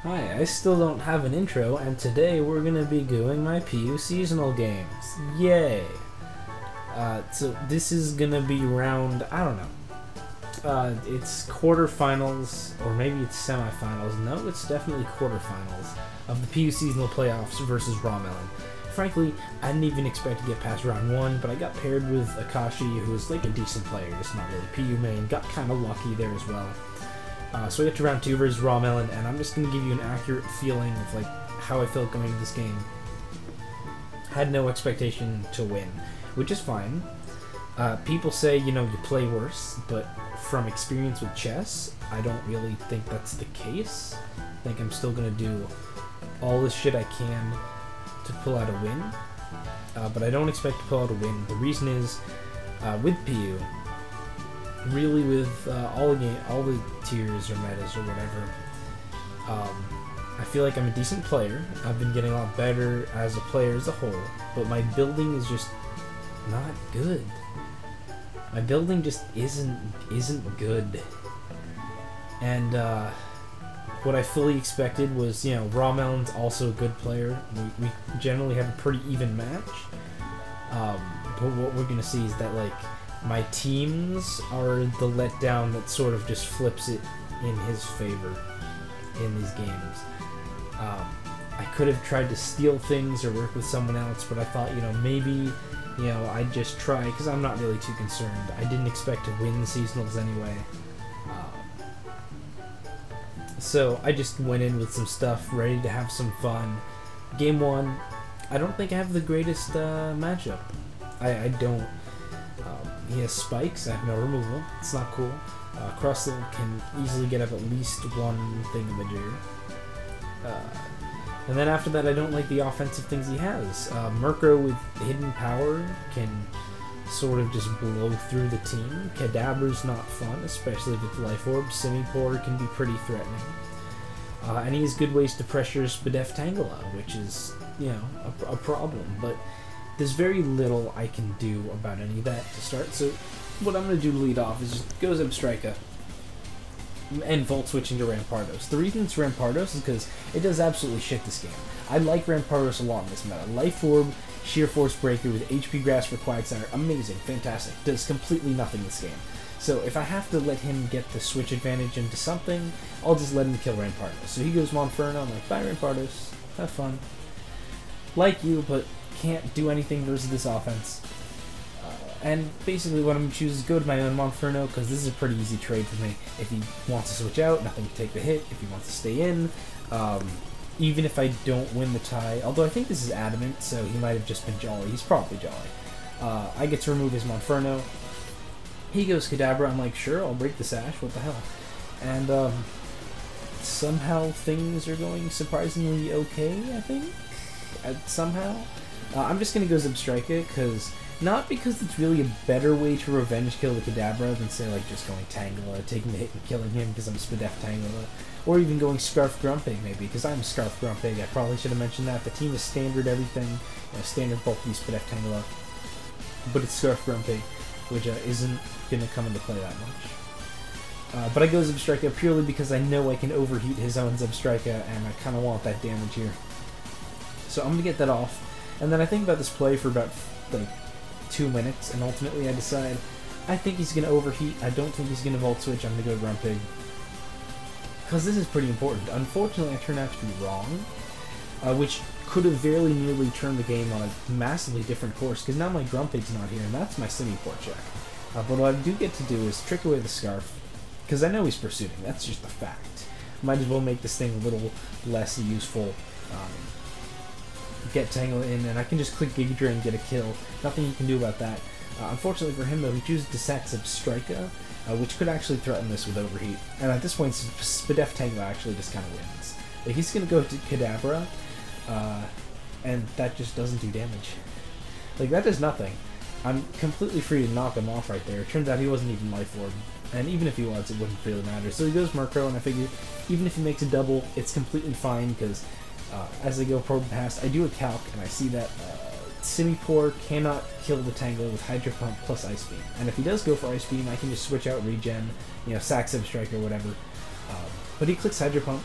Hi, I still don't have an intro, and today we're gonna be doing my PU seasonal games. Yay! So this is gonna be round, I don't know. It's quarterfinals, or maybe it's semifinals. No, it's definitely quarterfinals of the PU seasonal playoffs versus Rawmelon. Frankly, I didn't even expect to get past round 1, but I got paired with Akashi, who is like a decent player, just not really PU main. Got kind of lucky there as well. So I get to round 2 versus Rawmelon, and I'm just going to give you an accurate feeling of like how I felt going into this game. Had no expectation to win, which is fine. People say, you know, you play worse, but from experience with chess, I don't really think that's the case. I think I'm still going to do all the shit I can to pull out a win, but I don't expect to pull out a win. The reason is, with PU, really with all the tiers or metas or whatever, I feel like I'm a decent player. I've been getting a lot better as a player as a whole, but my building is just not good. My building just isn't good. And what I fully expected was, you know, Rawmelon's also a good player. We generally have a pretty even match. But what we're gonna see is that, like, my teams are the letdown that sort of just flips it in his favor in these games. I could have tried to steal things or work with someone else, but I thought, you know, maybe, you know, I'd just try, because I'm not really too concerned. I didn't expect to win the seasonals anyway. So I just went in with some stuff, ready to have some fun. Game 1, I don't think I have the greatest matchup. I don't. He has spikes, I have no removal, it's not cool. Crustle can easily get up at least one thingamajigger. And then after that, I don't like the offensive things he has. Murkrow with hidden power can sort of just blow through the team. Kadabra's not fun, especially with Life Orb. Simipour can be pretty threatening. And he has good ways to pressure Spadef Tangela, which is, you know, a problem. But there's very little I can do about any of that to start. So what I'm going to do to lead off is just go Zebstrika and Volt switching to Rampardos. The reason it's Rampardos is because it does absolutely shit this game. I like Rampardos a lot in this meta. Life Orb, Sheer Force Breaker with HP Grass for Quagsire, amazing, fantastic. Does completely nothing this game. So if I have to let him get the switch advantage into something, I'll just let him kill Rampardos. So he goes Monferno, I'm like, bye Rampardos, have fun. Like you, but can't do anything versus this offense. And basically what I'm going to choose is go to my own Monferno, because this is a pretty easy trade for me. If he wants to switch out, nothing to take the hit. If he wants to stay in, even if I don't win the tie, although I think this is adamant, so he might have just been Jolly. He's probably Jolly. I get to remove his Monferno. He goes Kadabra. I'm like, sure, I'll break the sash. What the hell? And somehow things are going surprisingly okay, I think. Somehow. I'm just going to go Zebstrika, not because it's really a better way to revenge kill the Kadabra than, say, like, just going Tangela, taking the hit and killing him because I'm Spadef Tangela. Or even going Scarf Grumpig, maybe, because I'm Scarf Grumpig. I probably should have mentioned that. The team is standard everything. You know, standard bulky Spadef Tangela. But it's Scarf Grumpig, which isn't going to come into play that much. But I go Zebstrika purely because I know I can overheat his own Zebstrika, and I kind of want that damage here. So I'm going to get that off. And then I think about this play for about, like, 2 minutes, and ultimately I decide I think he's going to overheat. I don't think he's going to Volt Switch. I'm going to go Grumpig. Because this is pretty important. Unfortunately, I turned out to be wrong, which could have very nearly turned the game on a massively different course, because now my Grumpig's not here, and that's my Simipour check. But what I do get to do is trick away the Scarf, because I know he's pursuing. That's just a fact. Might as well make this thing a little less useful. Get Tangle in, and I can just click Giga Drain and get a kill. Nothing you can do about that. Unfortunately for him, though, he chooses to sack Zebstrika, which could actually threaten this with Overheat. And at this point, Spadef Tangela actually just kind of wins. Like, he's going to go to Kadabra, and that just doesn't do damage. Like, that does nothing. I'm completely free to knock him off right there. It turns out he wasn't even Life Orb, and even if he was, it wouldn't really matter. So he goes Murkrow, and I figure even if he makes a double, it's completely fine, because as I go forward past, I do a calc, and I see that Simipour cannot kill the Tangler with Hydro Pump plus Ice Beam. And if he does go for Ice Beam, I can just switch out Regen, you know, sack Zebstrika or whatever. But he clicks Hydro Pump.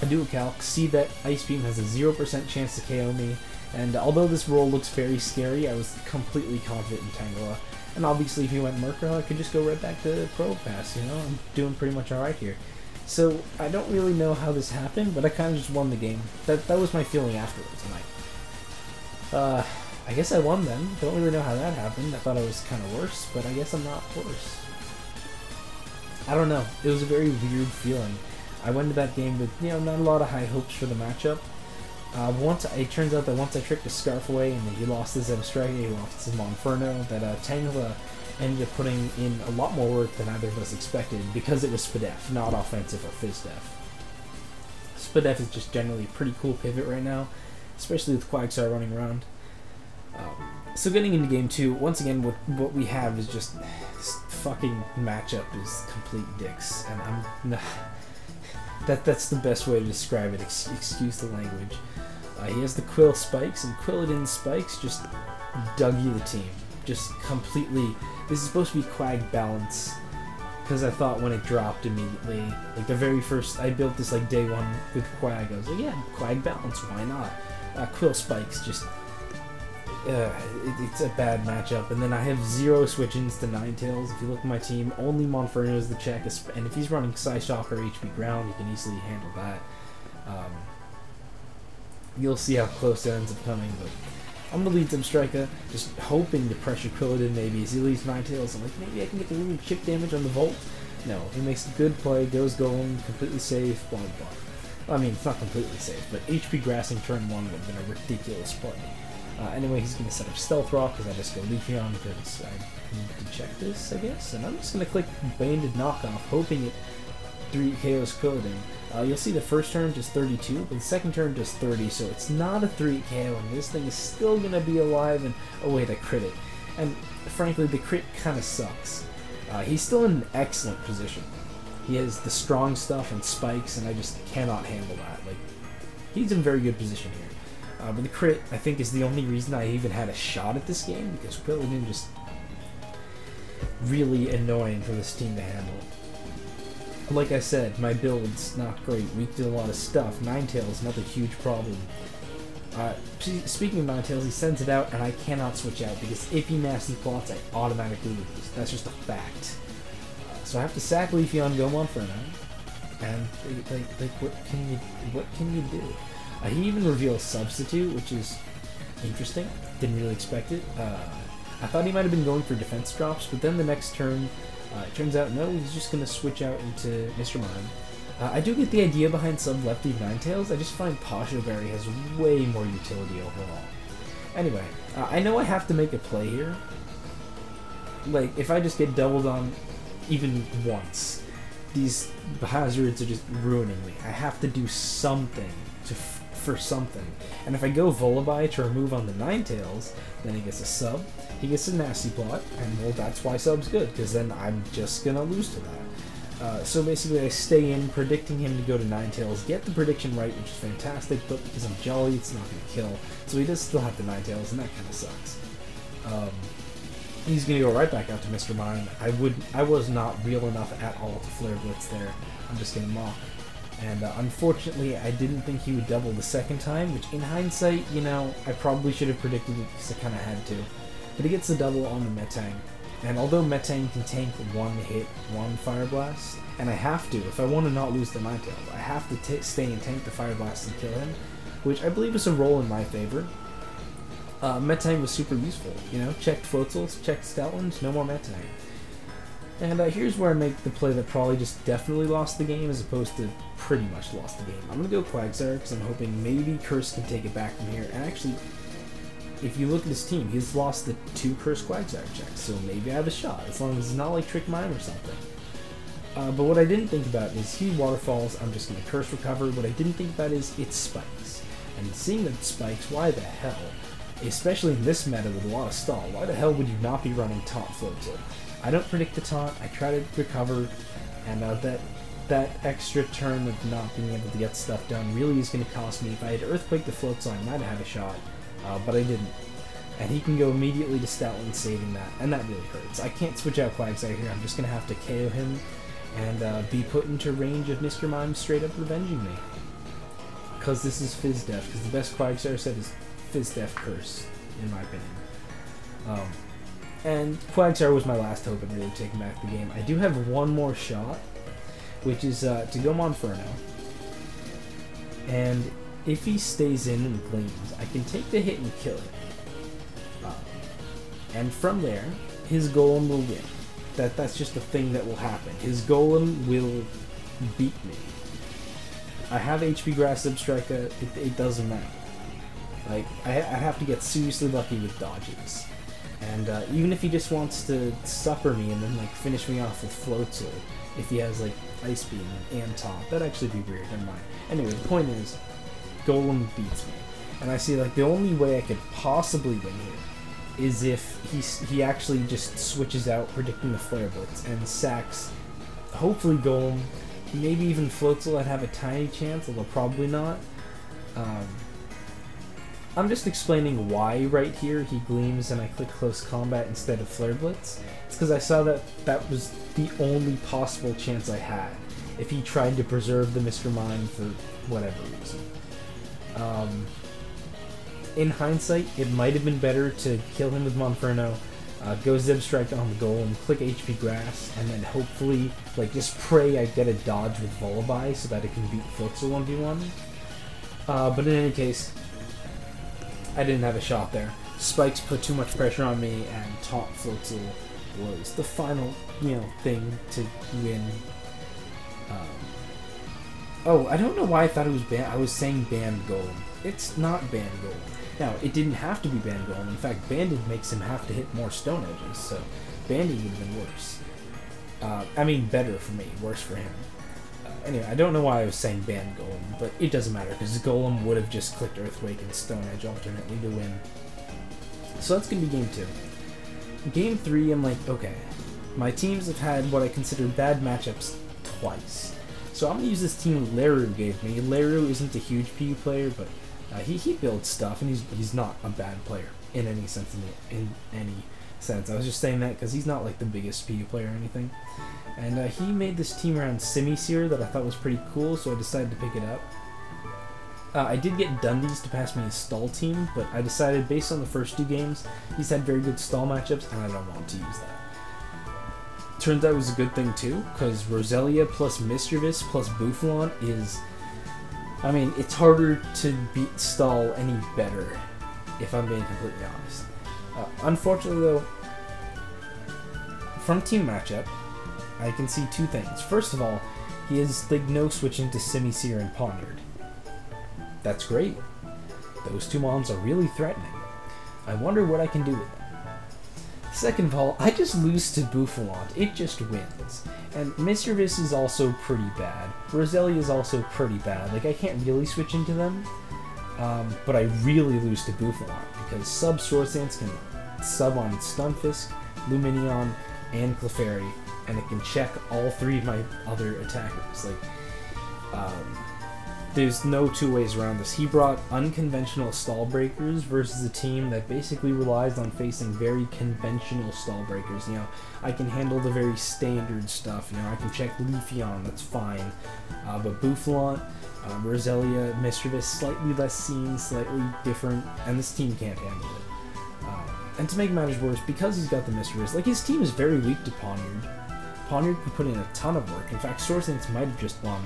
I do a calc, see that Ice Beam has a 0% chance to KO me, and although this roll looks very scary, I was completely confident in Tangela. And obviously if he went Murkrow, I could just go right back to Probopass, you know? I'm doing pretty much alright here. So, I don't really know how this happened, but I kind of just won the game. That was my feeling afterwards, and I guess I won then. Don't really know how that happened. I thought I was kind of worse, but I guess I'm not worse. I don't know. It was a very weird feeling. I went into that game with, you know, not a lot of high hopes for the matchup. It turns out that once I tricked the Scarf away and he lost his Zebstrika, he lost his Monferno, that Tangela ended up putting in a lot more work than either of us expected because it was Spadef, not offensive or Fizdef. Spadef is just generally a pretty cool pivot right now, especially with Quagsire running around. So getting into game 2, once again, what we have is just this fucking matchup is complete dicks, and I'm that's the best way to describe it. Excuse the language. He has the Quill Spikes, and Quilladin Spikes just dug you the team. Just completely. This is supposed to be Quag Balance, because I thought when it dropped immediately, like the very first, I built this like day 1 with Quag. I was like, yeah, Quag Balance, why not? Quill Spikes just. It's a bad matchup, and then I have 0 switch-ins to Ninetales. If you look at my team, only Monferno is the check, and if he's running Psyshock or HP Ground, he can easily handle that. You'll see how close it ends up coming, but I'm going to lead Zebstrika, just hoping to pressure Quilladin maybe as he leaves Ninetales. I'm like, maybe I can get the room chip damage on the Volt. No, he makes a good play, goes Golem, completely safe, blah blah blah. I mean, it's not completely safe, but HP Grassing turn 1 would have been a ridiculous play. Anyway, he's going to set up Stealth Rock because I just go Leafeon because I need to check this, I guess. And I'm just going to click Banded Knockoff, hoping it 3 KOs Quilladin. You'll see the first turn just 32, but the second turn just 30, so it's not a 3 KO, and this thing is still going to be alive, and oh wait, I crit it. And frankly, the crit kind of sucks. He's still in an excellent position. He has the strong stuff and spikes, and I just cannot handle that. Like, he's in very good position here. But the crit, I think, is the only reason I even had a shot at this game, because Quilladin just really annoying for this team to handle. Like I said, my build's not great. We did a lot of stuff. Ninetales, another huge problem. Speaking of Ninetales, he sends it out, and I cannot switch out, because if he nasty plots, I automatically lose. That's just a fact. So I have to sack Leafeon, go Monferno, and like what can you do? He even reveals Substitute, which is interesting. Didn't really expect it. I thought he might have been going for defense drops, but then the next turn, it turns out no, he's just going to switch out into Mr. Mime. I do get the idea behind Sub-Lefty Ninetales. I just find Pasho Berry has way more utility overall. Anyway, I know I have to make a play here. Like, if I just get doubled on even once, these hazards are just ruining me. I have to do something for something. And if I go Volibite to remove on the Ninetales, then he gets a sub, he gets a nasty plot, and well, that's why sub's good, because then I'm just gonna lose to that. So basically I stay in, predicting him to go to Ninetales, get the prediction right, which is fantastic, but because I'm jolly, it's not gonna kill. So he does still have the Ninetales, and that kinda sucks. He's gonna go right back out to Mr. Mime. I was not real enough at all to Flare Blitz there. I'm just gonna mock. And unfortunately, I didn't think he would double the second time, which in hindsight, you know, I probably should have predicted it because I kind of had to. But he gets the double on the Metang. And although Metang can tank one hit, one Fire Blast, and I have to, if I want to not lose the Ninetales, I have to stay and tank the Fire Blast and kill him, which I believe is a roll in my favor. Metang was super useful, you know, checked Floatzels, checked Stoutlands, no more Metang. And here's where I make the play that probably just definitely lost the game as opposed to pretty much lost the game. I'm going to go Quagsire because I'm hoping maybe Curse can take it back from here. And actually, if you look at his team, he's lost the 2 Curse Quagsire checks, so maybe I have a shot, as long as it's not like Trick Mime or something. But what I didn't think about is he Waterfalls, I'm just going to Curse Recover. What I didn't think about is it spikes. And seeing that it spikes, why the hell? Especially in this meta with a lot of stall, why the hell would you not be running Taunt Floatzel? I don't predict the taunt, I try to recover, and that extra turn of not being able to get stuff done really is going to cost me. If I had Earthquake the Floatzel, I might have had a shot, but I didn't. And he can go immediately to Stoutland saving that, and that really hurts. I can't switch out Quagsire here, I'm just going to have to KO him and be put into range of Mr. Mime straight up revenging me. because this is Fizz Def, because the best Quagsire set is Fizz Def Curse, in my opinion. And Quagsire was my last hope at really taking back the game. I do have one more shot, which is to go Monferno. And if he stays in and gleams, I can take the hit and kill him. And from there, his Golem will win. That's just a thing that will happen. His Golem will beat me. I have HP Grass Substrika, it doesn't matter. Like, I have to get seriously lucky with dodges. And even if he just wants to supper me and then like finish me off with Floatzel, if he has like Ice Beam and Top, that'd actually be weird, never mind. Anyway, the point is, Golem beats me. And I see like the only way I could possibly win here is if he actually just switches out predicting the Flare Blitz and sacks, hopefully Golem, maybe even Floatzel. I'd have a tiny chance, although probably not. I'm just explaining why right here he gleams and I click Close Combat instead of Flare Blitz. It's because I saw that was the only possible chance I had if he tried to preserve the Mr. Mime for whatever reason. In hindsight, it might have been better to kill him with Monferno, go Zebstrike on the Golem, click HP Grass, and then hopefully, like, just pray I get a dodge with Volibye so that it can beat Floatzel 1v1. But in any case, I didn't have a shot there. Spikes put too much pressure on me, and Taunt Floatzel was the final, thing to win. Oh, I don't know why I thought it was banned. I was saying banned Golem. It's not banned Golem. Now, it didn't have to be banned Golem. In fact, Banded makes him have to hit more Stone Edges, so Banded would have been worse. I mean, better for me, worse for him. Anyway, I don't know why I was saying banned Golem, but it doesn't matter, because Golem would have just clicked Earthquake and Stone Edge alternately to win. So that's going to be Game 2. Game 3, I'm like, okay, my teams have had what I consider bad matchups twice. So I'm going to use this team Leru gave me. Leru isn't a huge PU player, but he builds stuff, and he's not a bad player in any sense. In any sense, I was just saying that because he's not like the biggest PU player or anything. And he made this team around Simisear that I thought was pretty cool, so I decided to pick it up. I did get Dundee's to pass me his stall team, but I decided based on the first 2 games, he's had very good stall matchups, and I don't want to use that. Turns out it was a good thing too, because Roselia plus Mischievous plus Bouffalant is... I mean, it's harder to beat stall any better, if I'm being completely honest. Unfortunately though, from team matchup, I can see 2 things. First of all, he has like no switching to Simisear and Poniard. That's great. Those 2 mons are really threatening. I wonder what I can do with them. Second of all, I just lose to Bouffalant. It just wins. And Mischievous is also pretty bad. Roselia is also pretty bad. Like, I can't really switch into them, but I really lose to Bouffalant because sub Sword Stance can sub on Stunfisk, Lumineon, and Clefairy, and it can check all 3 of my other attackers. Like, there's no 2 ways around this. He brought unconventional stall breakers versus a team that basically relies on facing very conventional stall breakers. I can handle the very standard stuff. I can check Leafeon, that's fine. But Bouffalant, Roselia, Mischievous, slightly less seen, slightly different, and this team can't handle it. And to make matters worse, because he's got the Mischievous, like, his team is very weak to Poniard. Poniard can put in a ton of work. In fact, Sword Stance might have just won,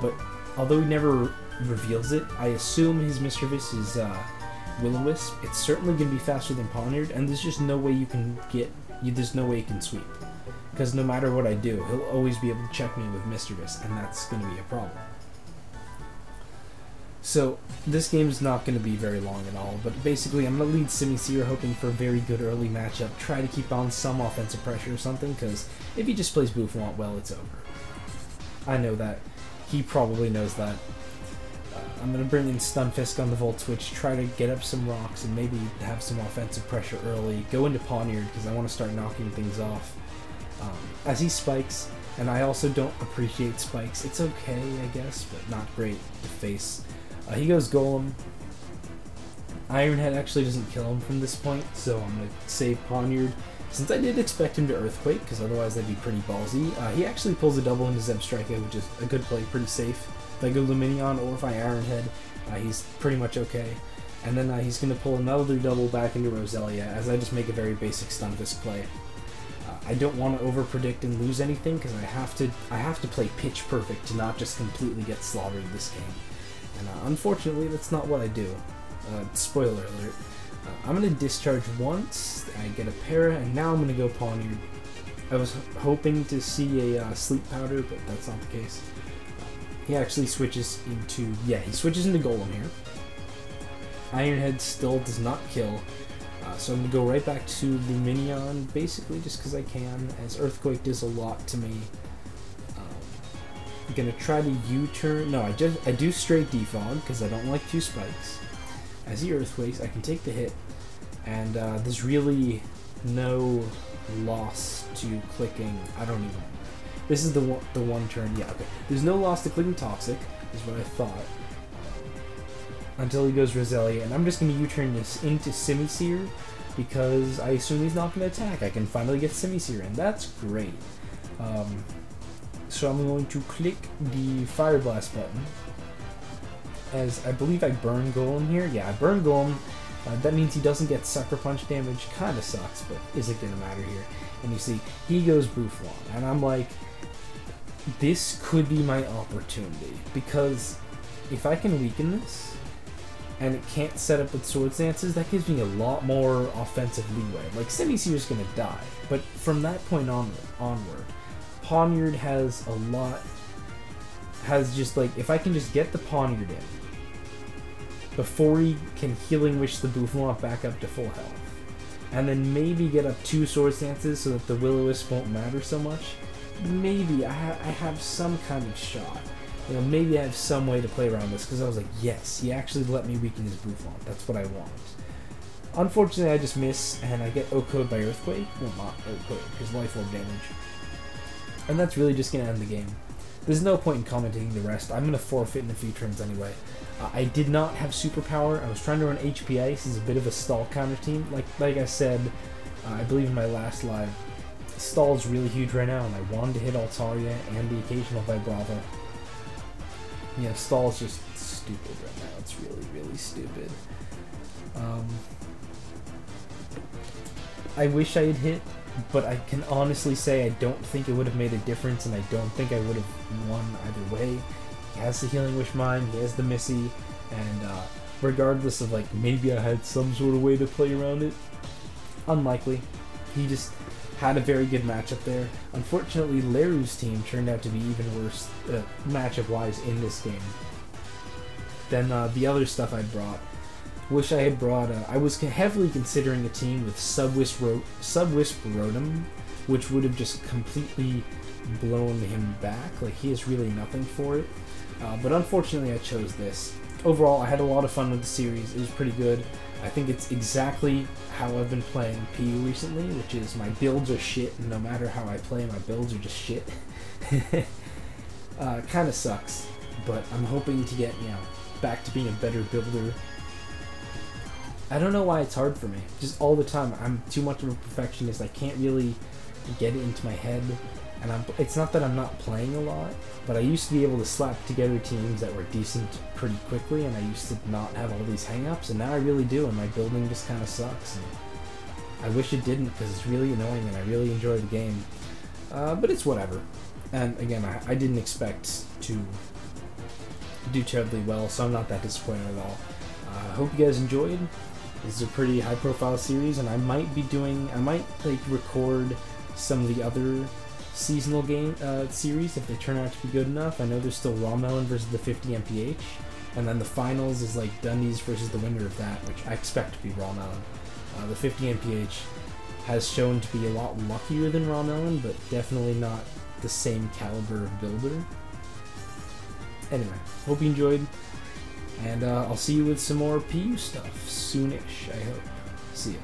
but although he never reveals it, I assume his Mischievous is Will-O-Wisp. It's certainly going to be faster than Poniard, and there's just no way you can there's no way you can sweep. Because no matter what I do, he'll always be able to check me with Mischievous, and that's going to be a problem. So, this game's not going to be very long at all, but basically I'm going to lead Simisear hoping for a very good early matchup, try to keep on some offensive pressure or something, because if he just plays Bouffalant well, it's over. I know that. He probably knows that. I'm going to bring in Stunfisk on the Volt Switch, try to get up some rocks, and maybe have some offensive pressure early. Go into Poniard, because I want to start knocking things off. As he spikes, and I also don't appreciate spikes. It's okay, I guess, but not great to face. He goes Golem. Ironhead actually doesn't kill him from this point, so I'm going to save Poniard. Since I did expect him to Earthquake, because otherwise that'd be pretty ballsy, he actually pulls a double into Zebstrika, which is a good play, pretty safe. If I go Luminion or if I Ironhead, he's pretty much okay. And then he's going to pull another double back into Roselia, as I just make a very basic Stunfisk play. I don't want to overpredict and lose anything, because I have to play pitch perfect to not just completely get slaughtered this game. And unfortunately, that's not what I do. Spoiler alert. I'm going to discharge once, I get a para, and now I'm going to go Pawniard. I was hoping to see a Sleep Powder, but that's not the case. He actually switches into... yeah, he switches into Golem here. Ironhead still does not kill, so I'm going to go right back to Luminion, basically just because I can, as Earthquake does a lot to me. I'm going to try to U-turn... no, I do straight Defog, because I don't like 2 spikes. As he Earthquakes, I can take the hit, and there's really no loss to clicking... I don't even... this is the one turn... yeah, okay. There's no loss to clicking Toxic, is what I thought. Until he goes Roselia, and I'm just going to U-turn this into Simisear, because I assume he's not going to attack. I can finally get Simisear, and that's great. So I'm going to click the Fire Blast button, as I believe I burn Golem here. Yeah, I burn Golem. That means he doesn't get Sucker Punch damage. Kind of sucks, but isn't going to matter here. And you see, he goes Bouffalon, and I'm like, this could be my opportunity, because if I can weaken this, and it can't set up with Swords Dances, that gives me a lot more offensive leeway. Like, Simisear's gonna die, but from that point onward, Pawniard has a lot... has just, like, if I can just get the Pawniard in, before he can Healing Wish the Bouffalon back up to full health, and then maybe get up 2 Swords Dances so that the Will-O-Wisp won't matter so much, maybe I have some kind of shot. You know, maybe I have some way to play around this, because I was like, yes, he actually let me weaken his Bouffalon. That's what I want. Unfortunately, I just miss, and I get O-Code by Earthquake. Well, not O-Code, because Life Orb damage. And that's really just going to end the game. There's no point in commentating the rest. I'm going to forfeit in a few turns anyway. I did not have Superpower. I was trying to run HP Ice. This is a bit of a stall counter team. Like I said, I believe in my last live, stall is really huge right now, and I wanted to hit Altaria and the occasional Vibrava. Yeah, stall is just stupid right now. It's really, really stupid. I wish I had hit, but I can honestly say I don't think it would have made a difference, and I don't think I would have won either way. He has the Healing Wish Mine, he has the Missy, and regardless of, like, maybe I had some sort of way to play around it, unlikely. He just had a very good matchup there. Unfortunately, Leru's team turned out to be even worse matchup-wise in this game than the other stuff I brought. Wish I had brought... I was heavily considering a team with Subwisp Rotom, which would have just completely blown him back. Like, he has really nothing for it. But unfortunately, I chose this. Overall, I had a lot of fun with the series. It was pretty good. I think it's exactly how I've been playing PU recently, which is my builds are shit, and no matter how I play, my builds are just shit. Kind of sucks, but I'm hoping to get, you know, back to being a better builder. I don't know why it's hard for me. Just all the time, I'm too much of a perfectionist. I can't really get it into my head, and it's not that I'm not playing a lot, but I used to be able to slap together teams that were decent pretty quickly, and I used to not have all these hang-ups, and now I really do, and my building just kind of sucks. And I wish it didn't, because it's really annoying, and I really enjoy the game. But it's whatever. And again, I didn't expect to do terribly well, so I'm not that disappointed at all. I hope you guys enjoyed. This is a pretty high-profile series, and I might like record some of the other seasonal game series if they turn out to be good enough. I know there's still Rawmelon versus the 50 MPH, and then the finals is like Dundee's versus the winner of that, which I expect to be Rawmelon. The 50 MPH has shown to be a lot luckier than Rawmelon, but definitely not the same caliber of builder. Anyway, hope you enjoyed, and I'll see you with some more PU stuff soonish, I hope. See ya.